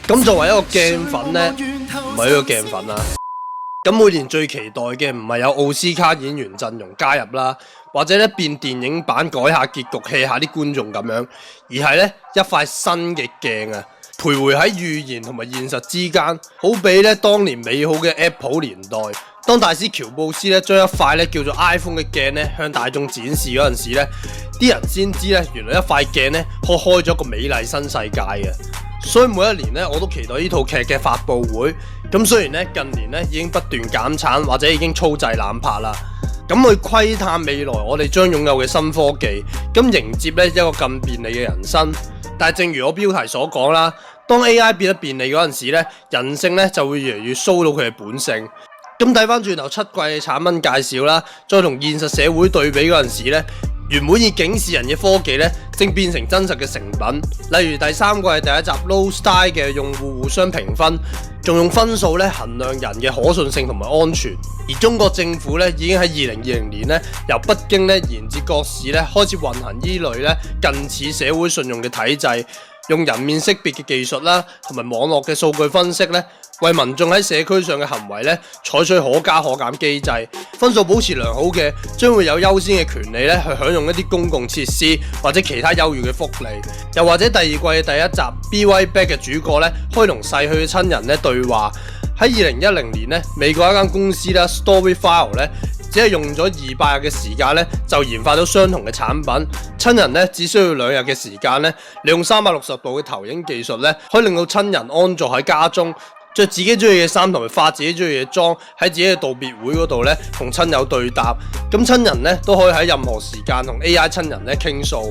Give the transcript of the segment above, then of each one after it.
咁作為一個鏡粉呢，唔係一個鏡粉啦。咁每年最期待嘅唔係有奧斯卡演員陣容加入啦，或者咧變電影版改下結局戲下啲觀眾咁樣，而係咧一塊新嘅鏡啊，徘徊喺預言同埋現實之間，好比咧當年美好嘅 Apple 年代，當大師喬布斯咧將一塊咧叫做 iPhone 嘅鏡咧向大眾展示嗰陣時咧，啲人先知咧原來一塊鏡咧開咗個美麗新世界嘅。所以每一年咧，我都期待呢套劇嘅發佈會。咁雖然咧近年咧已經不斷減產或者已經粗製濫拍啦，咁去窺探未來我哋將擁有嘅新科技，咁迎接咧一個更便利嘅人生。但係正如我標題所講啦，當 AI 變得便利嗰陣時咧，人性咧就會越嚟越騷到佢嘅本性。咁睇翻轉頭7季嘅產品介紹啦，再同現實社會對比嗰陣時咧，原本以警示人嘅科技咧，正變成真實嘅成品。例如第3季第1集 Low Style 嘅用戶互相評分，仲用分數咧衡量人嘅可信性同埋安全。而中國政府咧已經喺2020年咧由北京咧延至各市咧開始運行依類咧近似社會信用嘅體制，用人面識別嘅技術啦，同埋網絡嘅數據分析咧，為民眾喺社區上嘅行為咧採取可加可減機制，分數保持良好嘅，將會有優先嘅權利咧去享用一啲公共設施或者其他優越嘅福利。又或者第2季嘅第1集 Be Right Back 嘅主角咧，可以同逝去嘅親人咧對話。喺2010年咧，美國一間公司啦 Storyfile 咧，只係用咗200日嘅時間咧，就研發到相同嘅產品。親人咧只需要2日嘅時間咧，利用360度嘅投影技術咧，可以令到親人安坐喺家中，着自己中意嘅衫同埋化自己中意嘅妝，喺自己嘅道別會嗰度咧，同親友對答。咁親人咧都可以喺任何時間同 AI 親人咧傾訴。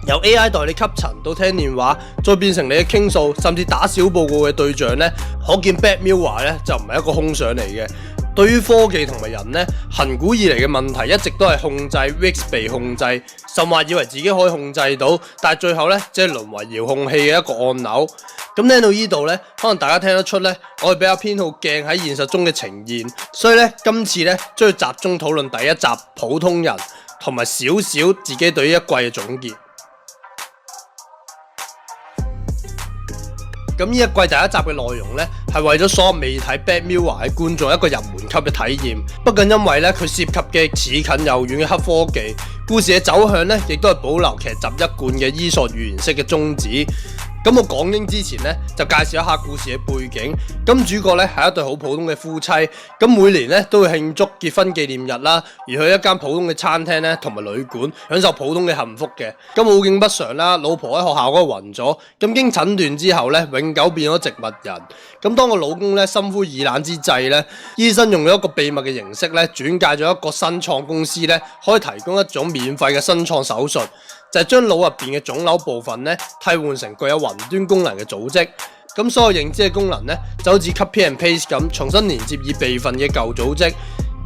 由 AI 代你吸塵到聽電話，再變成你嘅傾訴，甚至打小報告嘅對象咧，可見 Black Mirror 咧就唔係一個空想嚟嘅。對於科技同埋人咧，亙古以嚟嘅問題一直都係控制 vs 被控制，甚或以為自己可以控制到，但係最後咧只係淪為遙控器嘅一個按鈕。咁聽到呢度咧，可能大家聽得出咧，我係比較偏好鏡喺現實中嘅呈現，所以咧今次咧將要集中討論第1集普通人，同埋少少自己對於1季嘅總結。咁呢1季第1集嘅內容咧，係為咗所有未睇 Black Mirror 嘅觀眾一個入門級嘅體驗。不僅因為咧佢涉及嘅似近又遠嘅黑科技，故事嘅走向咧，亦都係保留劇集一貫嘅伊索寓言式嘅宗旨。咁我講英之前咧，就介紹一下故事嘅背景。咁主角咧係一對好普通嘅夫妻，咁每年咧都會慶祝結婚紀念日啦，而去一間普通嘅餐廳咧同埋旅館，享受普通嘅幸福嘅。咁好景不常啦，老婆喺學校嗰度暈咗，咁經診斷之後咧，永久變咗植物人。咁當個老公咧心灰意冷之際咧，醫生用咗一個秘密嘅形式咧，轉介咗一個新創公司咧，可以提供一種免費嘅新創手術。就係將腦入邊嘅腫瘤部分咧替換成具有雲端功能嘅組織，咁所有認知嘅功能咧就好似 copy and paste 咁，重新連接已備份嘅舊組織，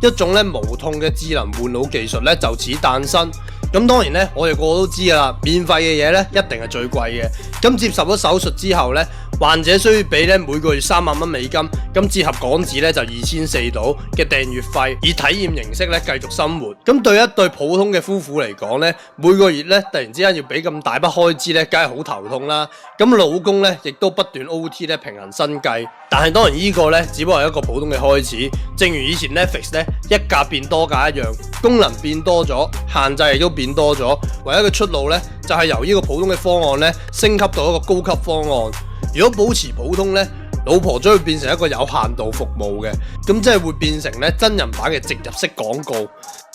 一種咧無痛嘅智能換腦技術咧就此誕生。咁當然咧，我哋個個都知噶啦，免費嘅嘢咧一定係最貴嘅。咁接受咗手術之後咧，患者需要俾咧每個月3萬蚊美金，咁折合港紙咧就2400到嘅訂閱費，以體驗形式咧繼續生活。咁對一對普通嘅夫婦嚟講咧，每個月咧突然之間要俾咁大筆開支咧，梗係好頭痛啦。咁老公咧亦都不斷 OT 咧平衡生計。但係當然呢個咧只不過係一個普通嘅開始。正如以前 Netflix 咧一格變多格一樣，功能變多咗，限制亦都變多咗。唯一嘅出路咧就係由呢個普通嘅方案咧升級到一個高級方案。如果保持普通咧，老婆將會變成一個有限度服務嘅，咁即係會變成咧真人版嘅植入式廣告。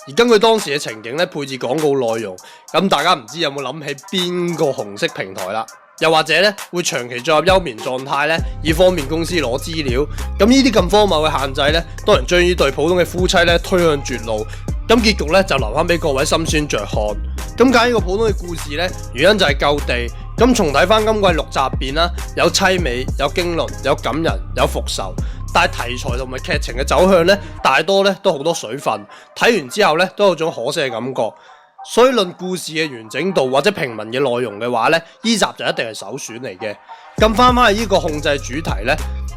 而根據當時嘅情景咧配置廣告內容，咁大家唔知有冇諗起邊個紅色平台啦？又或者咧會長期進入休眠狀態咧，以方便公司攞資料。咁呢啲咁荒謬嘅限制咧，當然將呢對普通嘅夫妻咧推向絕路。咁結局咧就留翻俾各位心酸着看。咁揀呢個普通嘅故事咧，原因就係救地。咁重睇翻今季6集入邊啦，有凄美，有驚慄，有感人，有復仇。但係題材同埋劇情嘅走向咧，大多咧都好多水分。睇完之後咧，都有種可惜嘅感覺。所以論故事嘅完整度或者平民嘅內容嘅話咧，呢集就一定係首選嚟嘅。咁翻去呢個控制主題咧，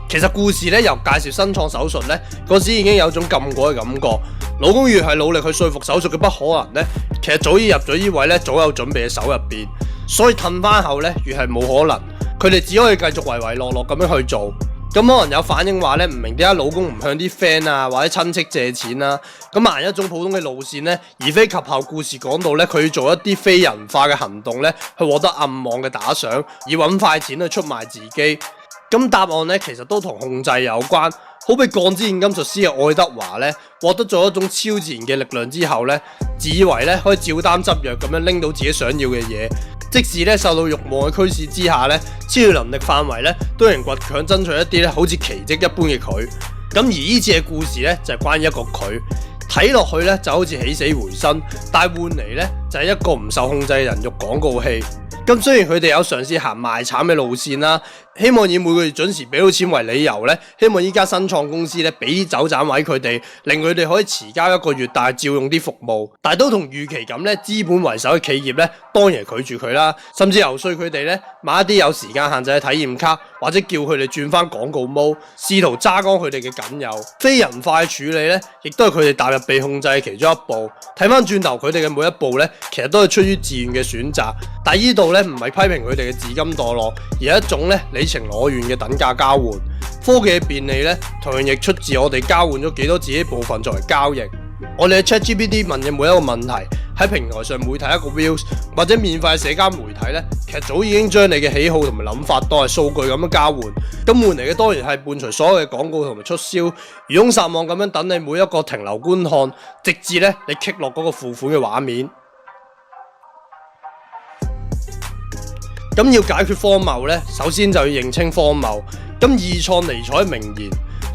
其實故事咧由介紹新創手術咧嗰時已經有種禁果嘅感覺。老公越係努力去說服手術嘅不可能咧，其實早已入咗呢位咧早有準備嘅手入邊。所以褪翻後咧越係冇可能。佢哋只可以繼續唯唯諾諾咁樣去做。咁可能有反映話咧，唔明點解老公唔向啲 friend 啊或者親戚借錢啦。咁行一種普通嘅路線咧，而非及後故事講到咧，佢要做一啲非人化嘅行動咧，去獲得暗網嘅打賞，以揾快錢去出賣自己。咁答案咧，其實都同控制有關。好比鋼之煉金術師嘅愛德華咧，獲得咗一種超自然嘅力量之後咧，自以為咧可以照單執藥咁樣拎到自己想要嘅嘢。即使咧受到慾望嘅驅使之下咧，超越能力範圍咧，都仍倔強爭取一啲咧好似奇蹟一般嘅佢。咁而呢次嘅故事咧就係關於一個佢，睇落去咧就好似起死回生，但係換嚟咧就係一個唔受控制嘅人肉廣告戲。咁雖然佢哋有嘗試行賣慘嘅路線啦，希望以每個月準時俾到錢為理由咧，希望依家新創公司咧俾啲走盞位佢哋，令佢哋可以遲交一個月，但係照用啲服務。但係都同預期咁咧，資本為首嘅企業咧當然拒絕佢啦，甚至游說佢哋咧買一啲有時間限制嘅體驗卡，或者叫佢哋轉翻廣告模，試圖揸乾佢哋嘅僅有。非人化嘅處理咧，亦都係佢哋踏入被控制嘅其中一步。睇翻轉頭，佢哋嘅每一步咧，其實都係出於自願嘅選擇。但係呢度咧唔係批評佢哋嘅自甘墮落，而係一種咧你情我願嘅等價交換。科技嘅便利咧，同樣亦出自我哋交換咗幾多自己部分作為交易。我哋喺 ChatGPT 問嘅每一個問題，喺平台上每睇一個 views 或者免費社交媒體咧，其實早已經將你嘅喜好同埋諗法當係數據咁樣交換。咁換嚟嘅當然係伴隨所有嘅廣告同埋促銷，漁翁撒網咁樣等你每一個停留觀看，直至咧你 click 落嗰個付款嘅畫面。咁要解決荒謬咧，首先就要認清荒謬。咁二創尼采名言，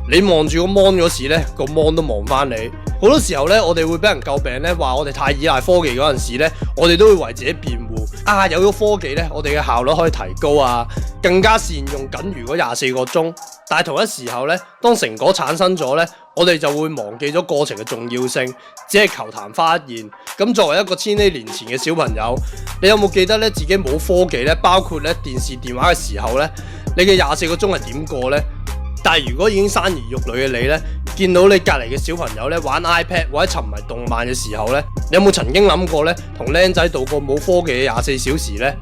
你望住個 mon 嗰時咧，個 mon 都望翻你。好多時候咧，我哋會俾人詬病咧，話我哋太依賴科技嗰陣時咧，我哋都會為自己辯護。有咗科技咧，我哋嘅效率可以提高啊，更加善用僅餘嗰24個鐘。但係同一時候咧，當成果產生咗咧，我哋就會忘記咗過程嘅重要性，只係求曇花一現。咁作為一個千禧年前嘅小朋友，你有冇記得咧自己冇科技咧，包括咧電視電話嘅時候咧，你嘅24個鐘係點過咧？但係如果已經生兒育女嘅你咧，見到你隔離嘅小朋友咧玩 iPad 或者沉迷動漫嘅時候咧，你有冇曾經諗過咧同僆仔度過冇科技嘅24小時咧？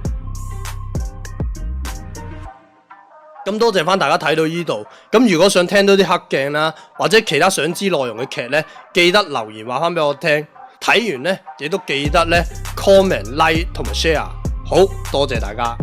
咁多謝翻大家睇到呢度。咁如果想聽到啲黑鏡啦，或者其他想知內容嘅劇咧，記得留言話翻俾我聽。睇完咧，亦都記得咧 comment、like 同埋 share。好多謝大家。